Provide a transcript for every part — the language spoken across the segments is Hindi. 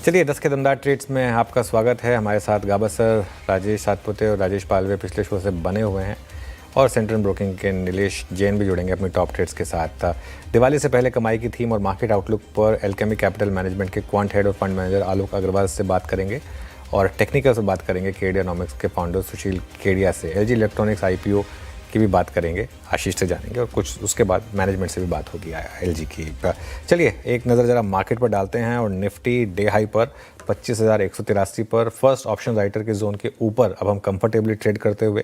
चलिए 10 के दमदार ट्रेड्स में आपका स्वागत है। हमारे साथ गाबा सर, राजेश सातपुते और राजेश पालवे पिछले शो से बने हुए हैं और सेंट्रल ब्रोकिंग के नीलेश जैन भी जुड़ेंगे अपनी टॉप ट्रेड्स के साथ। दिवाली से पहले कमाई की थीम और मार्केट आउटलुक पर एल्केमी कैपिटल मैनेजमेंट के क्वांट हेड और फंड मैनेजर आलोक अग्रवाल से बात करेंगे और टेक्निकल से बात करेंगे केडियानॉमिक्स के फाउंडर सुशील केडिया से। एलजी इलेक्ट्रॉनिक्स IPO की भी बात करेंगे, आशीष से जानेंगे और कुछ उसके बाद मैनेजमेंट से भी बात होगी LG की। चलिए एक नज़र ज़रा मार्केट पर डालते हैं और निफ्टी डे हाई पर 25,183 पर फर्स्ट ऑप्शन राइटर के जोन के ऊपर अब हम कंफर्टेबली ट्रेड करते हुए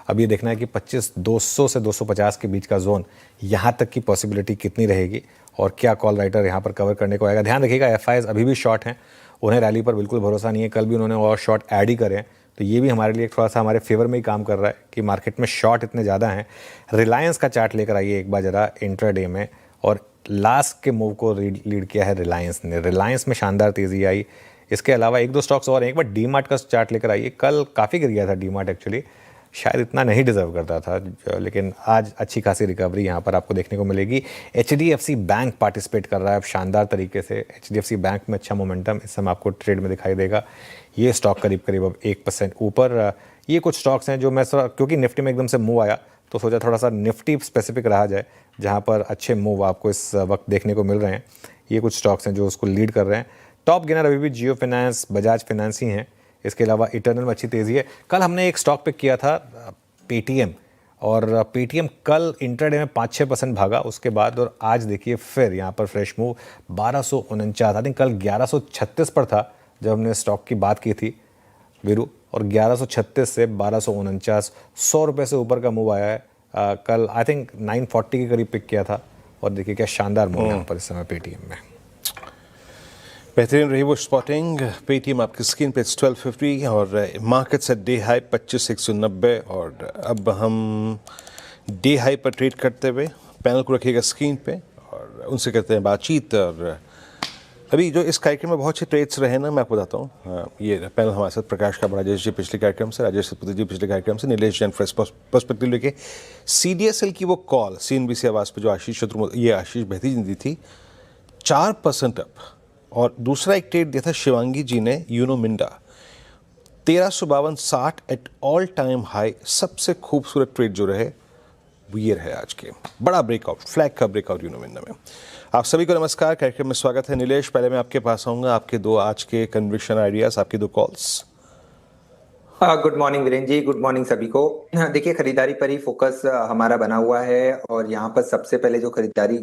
अब ये देखना है कि 25,200 से 250 के बीच का जोन यहाँ तक की पॉसिबिलिटी कितनी रहेगी और क्या कॉल राइटर यहाँ पर कवर करने को आएगा। ध्यान रखिएगा FIs अभी भी शॉर्ट हैं, उन्हें रैली पर बिल्कुल भरोसा नहीं है। कल भी उन्होंने और शॉर्ट ऐड ही करे हैं, तो ये भी हमारे लिए थोड़ा सा हमारे फेवर में ही काम कर रहा है कि मार्केट में शॉर्ट इतने ज़्यादा हैं। रिलायंस का चार्ट लेकर आइए एक बार ज़रा इंट्राडे में, और लास्ट के मूव को लीड किया है रिलायंस ने। रिलायंस में शानदार तेज़ी आई। इसके अलावा एक दो स्टॉक्स और हैं। एक बार डीमार्ट का चार्ट लेकर आइए। कल काफ़ी गिर गया था डीमार्ट, एक्चुअली शायद इतना नहीं डिजर्व करता था, लेकिन आज अच्छी खासी रिकवरी यहाँ पर आपको देखने को मिलेगी। HDFC बैंक पार्टिसिपेट कर रहा है अब शानदार तरीके से। HDFC बैंक में अच्छा मोमेंटम इस समय आपको ट्रेड में दिखाई देगा। ये स्टॉक करीब करीब अब 1% ऊपर। ये कुछ स्टॉक्स हैं जो मैं क्योंकि निफ्टी में एकदम से मूव आया तो सोचा थोड़ा सा निफ्टी स्पेसिफिक रहा जाए, जहाँ पर अच्छे मूव आपको इस वक्त देखने को मिल रहे हैं। ये कुछ स्टॉक्स हैं जो उसको लीड कर रहे हैं। टॉप गेनर अभी भी जियो फाइनेंस, बजाज फाइनेंस ही हैं। इसके अलावा इटर्नल में अच्छी तेज़ी है। कल हमने एक स्टॉक पिक किया था पेटीएम, और पेटीएम कल इंट्राडे में 5-6% भागा उसके बाद, और आज देखिए फिर यहाँ पर फ्रेश मूव 1249। आई थिंक कल 1136 पर था जब हमने स्टॉक की बात की थी वीरू, और 1136 से 1249, 100 रुपये से ऊपर का मूव आया है। कल आई थिंक 940 के करीब पिक किया था, और देखिए क्या शानदार मूव यहाँ पर इस समय पेटीएम में। बेहतरीन रही वो स्पॉटिंग। पेटीएम आपकी स्क्रीन पे 1250 और मार्केट्स एट डे हाई 25,190, और अब हम डे हाई पर ट्रेड करते हुए पैनल को रखिएगा स्क्रीन पे और उनसे करते हैं बातचीत। और अभी जो इस कार्यक्रम में बहुत से ट्रेड्स रहे ना, मैं आपको बताता हूँ। ये पैनल हमारे साथ प्रकाश का राजेश जी पिछले कार्यक्रम से, राजेश सतपुते जी पिछले कार्यक्रम से, नीलेश जैन फ्रेश पर्सपेक्टिव लेके। CDSL की वो कॉल CNBC आवाज़ पे जो आशीष बेहतरीन ने दी थी, 4% अप। और दूसरा एक ट्रेड दिया था शिवांगी जी ने Uno Minda, 1352.60 at all time high. सबसे खूबसूरत ट्रेड जो रहे वो ये रहे आज के। बड़ा ब्रेकआउट, फ्लैग का ब्रेकआउट यूनो मिंडा में। आप सभी को नमस्कार, कार्यक्रम में स्वागत है। नीलेश, पहले मैं आपके पास आऊँगा, आपके दो आज के कन्विक्शन आइडियाज़, आपकी दो कॉल्स। गुड मॉर्निंग वीरेन जी, गुड मॉर्निंग सभी को। देखिए खरीदारी पर ही फोकस हमारा बना हुआ है, और यहाँ पर सबसे पहले जो खरीदारी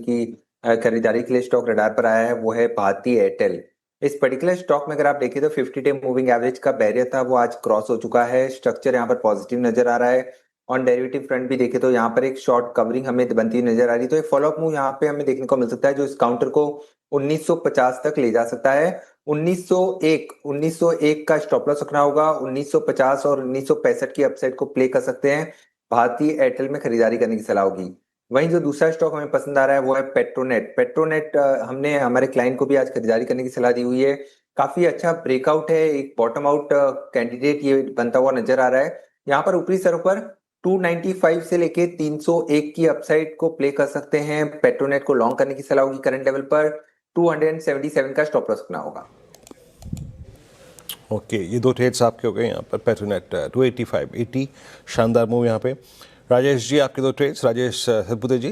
के लिए स्टॉक रडार पर आया है वो है भारती एयरटेल। इस पर्टिकुलर स्टॉक में अगर आप देखें तो 50 डे मूविंग एवरेज का बैरियर था, वो आज क्रॉस हो चुका है। स्ट्रक्चर यहाँ पर पॉजिटिव नजर आ रहा है। ऑन डेरिवेटिव फ्रंट भी देखें तो यहाँ पर एक शॉर्ट कवरिंग हमें बनती नजर आ रही है, तो एक फॉलोअप मूव यहाँ पे हमें देखने को मिल सकता है जो इस काउंटर को 1950 तक ले जा सकता है। 1901 का स्टॉप लॉस रखना होगा। 1950 और 1965 की अपसाइड को प्ले कर सकते हैं। भारतीय एयरटेल में खरीदारी करने की सलाह होगी। वहीं जो दूसरा स्टॉक हमें पसंद आ रहा है वो है पेट्रोनेट। हमने हमारे क्लाइंट को भी आज खरीदारी करने की सलाह दी हुई है। काफी अच्छा ब्रेकआउट है, एक बॉटम आउट कैंडिडेट ये बनता हुआ नजर आ रहा है। यहाँ पर ऊपरी सर पर 295 से लेके 301 की अपसाइड को प्ले कर सकते हैं। पेट्रोनेट को लॉन्ग करने की सलाह होगी। करंट लेवल पर 277 का स्टॉप लॉस रखना होगा। ओके, ये दो ट्रेड्स आपके हो गए यहाँ पर। पेट्रोनेट 285.80, शानदार मूव यहाँ पे। राजेश जी, आपके दो ट्रेड्स। राजेश सतपुते जी।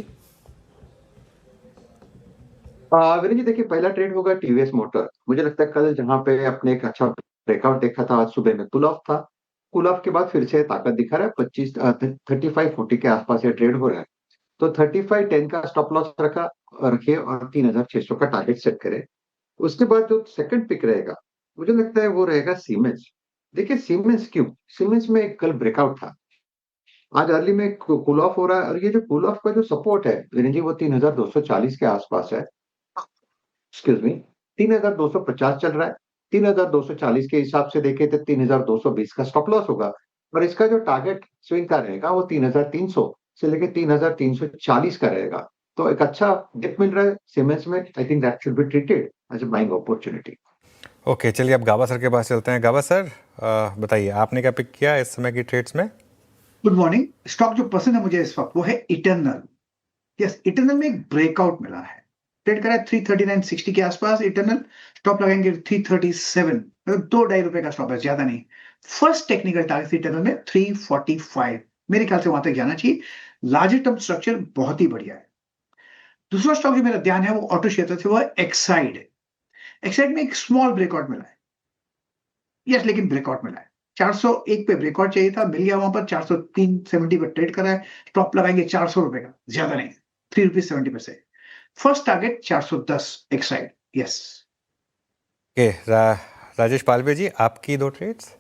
वीरेन जी, देखिए पहला ट्रेड होगा TVS मोटर। मुझे लगता है कल जहां पे अपने एक अच्छा ब्रेकआउट देखा था, आज सुबह में पुल ऑफ था। पुल ऑफ के बाद फिर से ताकत दिखा रहा है। 3540 के आसपास ये ट्रेड हो रहा है, तो 3510 का स्टॉप लॉस रखिए और 3600 का टारगेट सेट करें। उसके बाद जो सेकंड पिक रहेगा मुझे लगता है वो रहेगा सीमेंस। देखिए सीमेंस क्यों, सीमेंस में कल ब्रेकआउट था, आज अर्ली में कूल ऑफ हो रहा है, और ये जो कूल ऑफ का जो सपोर्ट है वीरेन जी वो 3240 के आसपास है। एक्सक्यूज मी, 3250 चल रहा है। 3240 के हिसाब से देखे तो 3220 का स्टॉप लॉस होगा, और इसका जो टारगेट स्विंग का रहेगा वो 3300 से लेके 3340 का रहेगा। तो एक अच्छा डिप मिल रहा है सीमेंस में। I think that should be treated as a buying opportunity. Okay, चलिए अब गाबा सर के पास चलते हैं। गाबा सर, बताइए आपने क्या पिक किया इस समय की ट्रेड्स में? Good morning. स्टॉक जो पसंद है मुझे इस वक्त वो है इटर्नल। यस, इटर्नल में एक ब्रेकआउट मिला है। ट्रेड करा है 339.60 के आसपास, इंटरनल स्टॉप लगाएंगे 337, मतलब ₹2-2.5 का स्टॉप है, ज्यादा नहीं। फर्स्ट टेक्निकल टारगेट इंटरनल में 345, मेरे ख्याल से वहां तक जाना चाहिए। लार्जर टर्म स्ट्रक्चर बहुत ही बढ़िया है। दूसरा स्टॉक जो मेरा ध्यान है वो ऑटो क्षेत्र से, वो है एक्साइड। एक्साइड में एक स्मॉल ब्रेकआउट मिला है, यस, लेकिन ब्रेकआउट मिला है। 401 पे ब्रेकआउट चाहिए था, मिल गया वहां पर। 403.70 पर ट्रेड करा है, स्टॉप लगाएंगे ₹400 का, ज्यादा नहीं, ₹3.70 से। First target 410 Exide, yes. Okay, Rajesh Palve ji, आपकी 2 ट्रेड्स।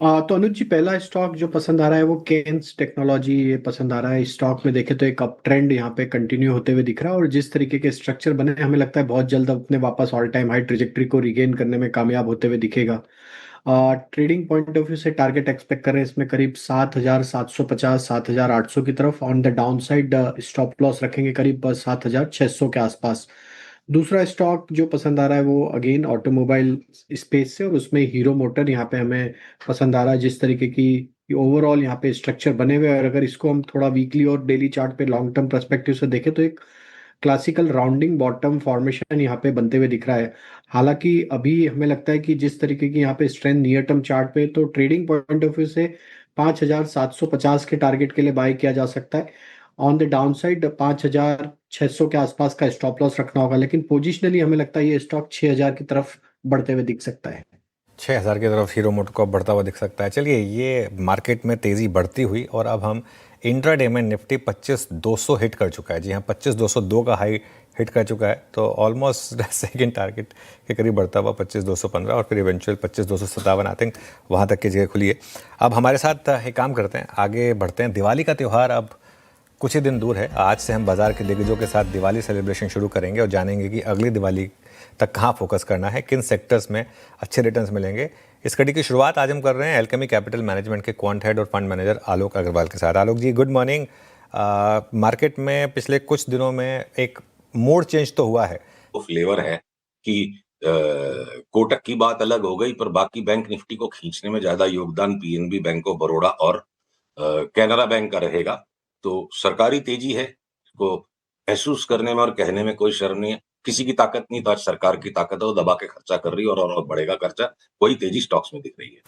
तो अनुज जी, पहला स्टॉक जो पसंद आ रहा है वो केन्स टेक्नोलॉजी ये पसंद आ रहा है। इस स्टॉक में देखें तो एक अप ट्रेंड यहाँ पे कंटिन्यू होते हुए दिख रहा है, और जिस तरीके के स्ट्रक्चर बने हैं, हमें लगता है बहुत जल्द अपने वापस ऑल टाइम हाई ट्रेजेक्टरी को रिगेन करने में कामयाब होते हुए दिखेगा। ट्रेडिंग पॉइंट ऑफ व्यू से टारगेट एक्सपेक्ट करें इसमें करीब 7,750 7,800 की तरफ। On the down side stop loss रखेंगे करीब 7,600 के आसपास। दूसरा स्टॉक जो पसंद आ रहा है वो अगेन ऑटोमोबाइल स्पेस से, और उसमें हीरो मोटर यहाँ पे हमें पसंद आ रहा है। जिस तरीके की ओवरऑल यहाँ पे स्ट्रक्चर बने हुए हैं, और अगर इसको हम थोड़ा वीकली और डेली चार्ट पे लॉन्ग टर्म पर्सपेक्टिव से देखें तो एक क्लासिकल राउंडिंग बॉटम फॉर्मेशन यहाँ पे बनते हुए दिख रहा है। हालांकि अभी हमें लगता है कि जिस तरीके की यहाँ पे स्ट्रेंथ नियर टर्म चार्ट पे, तो ट्रेडिंग पॉइंट ऑफ व्यू से 5,750 के टारगेट के लिए बाय किया जा सकता है। ऑन द डाउन साइड 5,600 के आसपास का स्टॉप लॉस रखना होगा, लेकिन पोजिशनली हमें लगता है ये स्टॉक 6,000 की तरफ बढ़ते हुए दिख सकता है। 6,000 की तरफ हीरो मोटर को बढ़ता हुआ दिख सकता है। चलिए, ये मार्केट में तेज़ी बढ़ती हुई, और अब हम इंट्राडे में निफ्टी 25,200 हिट कर चुका है। जी हाँ, 25,202 का हाई हिट कर चुका है, तो ऑलमोस्ट सेकंड टारगेट के करीब बढ़ता हुआ 25,215, और फिर इवेंचुअल 25,257 आई थिंक वहाँ तक की जगह खुली है। अब हमारे साथ एक काम करते हैं, आगे बढ़ते हैं। दिवाली का त्यौहार अब कुछ ही दिन दूर है। आज से हम बाजार के दिग्गजों के साथ दिवाली सेलिब्रेशन शुरू करेंगे, और जानेंगे कि अगली दिवाली तक कहाँ फोकस करना है, किन सेक्टर्स में अच्छे रिटर्न्स मिलेंगे। इस कड़ी की शुरुआत आज हम कर रहे हैं एल्केमी कैपिटल मैनेजमेंट के क्वांट हेड और फंड मैनेजर आलोक अग्रवाल के साथ। आलोक जी, गुड मॉर्निंग। मार्केट में पिछले कुछ दिनों में एक मोड चेंज तो हुआ है। वो फ्लेवर है कि कोटक की बात अलग हो गई, पर बाकी बैंक निफ्टी को खींचने में ज्यादा योगदान पीएनबी, बैंक ऑफ बड़ौदा और कैनरा बैंक का रहेगा। तो सरकारी तेजी है, इसको महसूस करने में और कहने में कोई शर्म नहीं है। किसी की ताकत नहीं, तो आज सरकार की ताकत है, वो दबा के खर्चा कर रही है, और बढ़ेगा खर्चा। कोई तेजी स्टॉक्स में दिख रही है।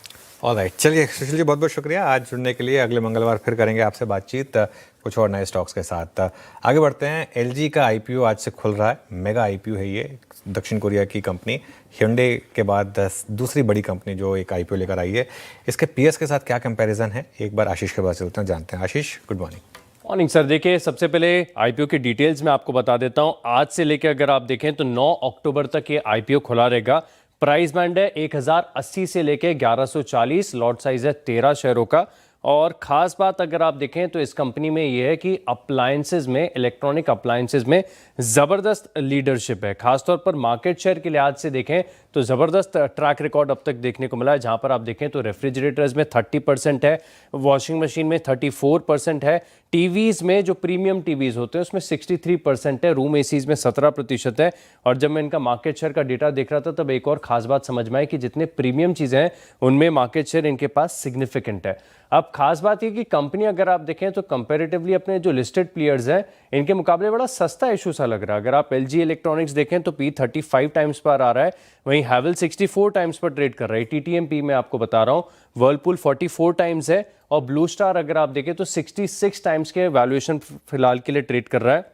ऑलराइट, चलिए सुशील जी, बहुत बहुत शुक्रिया आज जुड़ने के लिए। अगले मंगलवार फिर करेंगे आपसे बातचीत कुछ और नए स्टॉक्स के साथ। आगे बढ़ते हैं। एलजी का आईपीओ आज से खुल रहा है। मेगा आईपीओ है ये, दक्षिण कोरिया की कंपनी। hyundai के बाद दूसरी बड़ी कंपनी जो एक आईपीओ लेकर आई है। इसके पीएस के साथ क्या कंपैरिजन है, एक बार आशीष के पास चलते हैं, जानते हैं। आशीष, गुड मॉर्निंग। Morning sir. देखिए, सबसे पहले आईपीओ की डिटेल्स मैं आपको बता देता हूं। आज से लेकर अगर आप देखें तो 9 अक्टूबर तक ये आईपीओ खुला रहेगा। प्राइस बैंड है 1,080 से लेकर 1,140, लॉट साइज है 13 शेयरों का। और ख़ास बात अगर आप देखें तो इस कंपनी में ये है कि अप्लायंसेज में, इलेक्ट्रॉनिक अप्लायंसेज में ज़बरदस्त लीडरशिप है। खासतौर पर मार्केट शेयर के लिहाज से देखें तो ज़बरदस्त ट्रैक रिकॉर्ड अब तक देखने को मिला है। जहां पर आप देखें तो रेफ्रिजरेटर्स में 30% है, वॉशिंग मशीन में 34% है, टीवीज़ में जो प्रीमियम टीवीज़ होते हैं उसमें 63% है, रूम एसीज़ में 17% है। और जब मैं इनका मार्केट शेयर का डेटा देख रहा था तब एक और ख़ास बात समझ में आई कि जितने प्रीमियम चीज़ें हैं उनमें मार्केट शेयर इनके पास सिग्निफिकेंट है। अब खास बात ये कि कंपनी अगर आप देखें तो कंपैरेटिवली अपने जो लिस्टेड प्लेयर्स हैं इनके मुकाबले बड़ा सस्ता इशू सा लग रहा है। अगर आप एलजी इलेक्ट्रॉनिक्स देखें तो पी 35 टाइम्स पर आ रहा है, वहीं हैवेल 64 टाइम्स पर ट्रेड कर रहा है। टीटीएमपी में आपको बता रहा हूं, वर्लपूल 44 टाइम्स है, और ब्लू स्टार अगर आप देखें तो 66 टाइम्स के वैल्यूएशन फिलहाल के लिए ट्रेड कर रहा है।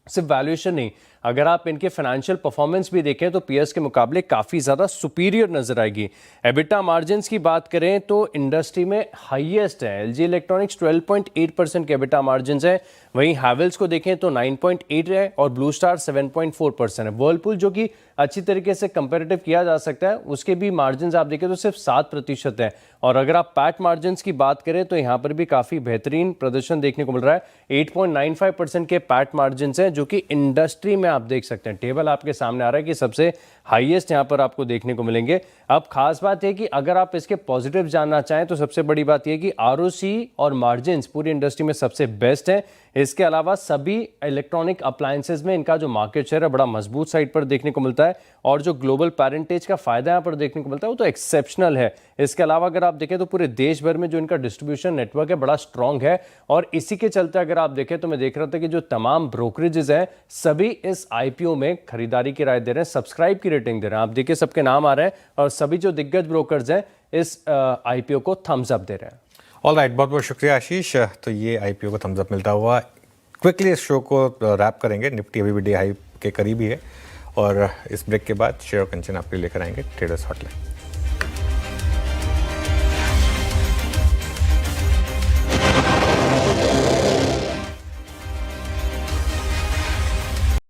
सिर्फ वैल्यूएशन नहीं, अगर आप इनके फाइनेंशियल परफॉर्मेंस भी देखें तो पीएस के मुकाबले काफ़ी ज़्यादा सुपीरियर नजर आएगी। एबिटा मार्जिन्स की बात करें तो इंडस्ट्री में हाईएस्ट है। एलजी इलेक्ट्रॉनिक्स 12.8% के एबिटा मार्जिन्स है, वहीं हैवेल्स को देखें तो 9.8 है, और ब्लू स्टार 7.4% है। वर्लपूल जो कि अच्छी तरीके से कंपेरेटिव किया जा सकता है, उसके भी मार्जिन्स आप देखें तो सिर्फ 7% है। और अगर आप पैट मार्जिन्स की बात करें तो यहाँ पर भी काफ़ी बेहतरीन प्रदर्शन देखने को मिल रहा है। 8.95% के पैट मार्जिन्स हैं, जो कि इंडस्ट्री में आप देख सकते हैं। टेबल आपके सामने आ रहा है कि सबसे हाईएस्ट यहाँ पर आपको देखने को मिलेंगे। अब खास बात है कि अगर आप इसके पॉजिटिव जानना चाहें तो सबसे बड़ी बात यह कि आरओसी और मार्जिन्स पूरी इंडस्ट्री में सबसे बेस्ट है। इसके अलावा सभी इलेक्ट्रॉनिक अप्लायंसेज में इनका जो मार्केट शेयर है बड़ा मजबूत साइड पर देखने को मिलता है और जो ग्लोबल पेरेंटेज का फायदा यहाँ पर देखने को मिलता है वो तो एक्सेप्शनल है। इसके अलावा अगर आप देखें तो पूरे देश भर में जो इनका डिस्ट्रीब्यूशन नेटवर्क है बड़ा स्ट्रांग है और इसी के चलते अगर आप देखें तो मैं देख रहा था कि जो तमाम ब्रोकरेजेस हैं सभी इस आईपीओ में खरीदारी की राय दे रहे हैं, सब्सक्राइब की रेटिंग दे रहे हैं। आप देखिए सबके नाम आ रहे हैं और सभी जो दिग्गज ब्रोकर्स हैं इस आईपीओ को थम्स अप दे रहे हैं। ऑल राइट, बहुत बहुत शुक्रिया आशीष। तो ये आईपीओ को थम्स अप मिलता हुआ क्विकली इस शो को रैप करेंगे। निफ्टी अभी भी डे हाई के करीब ही है और इस ब्रेक के बाद शेयर कंचन आपके लेकर आएंगे ट्रेडर्स हॉटलाइन।